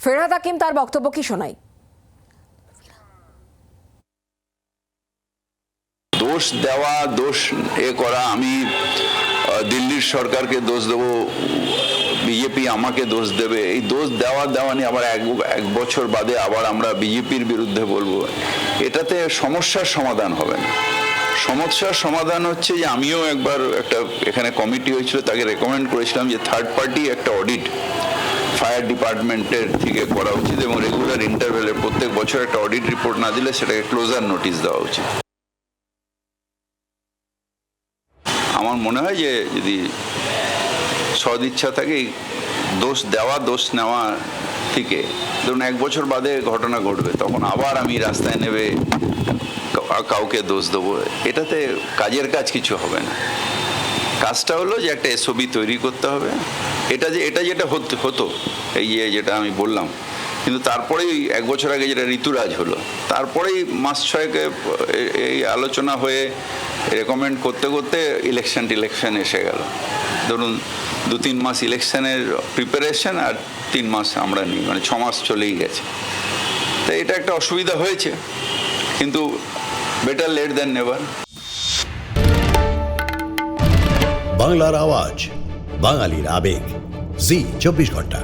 ফেরহাদ হাকিম তার বক্তব্য কি শোনাই। দোষ দেওয়া, দোষ করা, আমি দিল্লির সরকারকে দোষ দেবো, বিজেপি আমাকে দোষ দেবে, এই দোষ দেওয়া নিয়ে আবার এক বছর বাদে আবার আমরা বিজেপির বিরুদ্ধে বলবো, এটাতে সমস্যার সমাধান হবে না। সমস্যার সমাধান হচ্ছে যে আমিও একবার একটা এখানে কমিটি হয়েছিল, তাকে রেকমেন্ড করেছিলাম যে থার্ড পার্টি একটা অডিট ফায়ার ডিপার্টমেন্টের থেকে করা উচিত এবং রেগুলার ইন্টারভেলে প্রত্যেক বছর একটা অডিট রিপোর্ট না দিলে সেটাকে ক্লোজার নোটিশ দেওয়া উচিত। আমার মনে হয় যে যদি সদিচ্ছা থাকে, দোষ দেওয়া দোষ নেওয়া থেকে ধরুন এক বছর বাদে ঘটনা ঘটবে, তখন আবার আমি রাস্তায় নেবে কাউকে দোষ দেবো, এটাতে কাজের কাজ কিছু হবে না। কাজটা হলো যে একটা এসওবি তৈরি করতে হবে, এটা যেটা হতো এই যেটা আমি বললাম, কিন্তু তারপরেই এক বছর আগে যেটা ঋতুরাজ হলো, তারপরেই মাস ছয়েকে এই আলোচনা হয়ে রেকমেন্ড করতে করতে ইলেকশন এসে গেল। ধরুন 2-3 মাস ইলেকশনের প্রিপারেশন আর 3 মাস আমরা নিই, মানে 6 মাস চলেই গেছে। তো এটা একটা অসুবিধা হয়েছে, কিন্তু বেটার লেট দ্যান নেভার। বাংলার আওয়াজ, বাঙালির আবেগ, জি 24 ঘন্টা।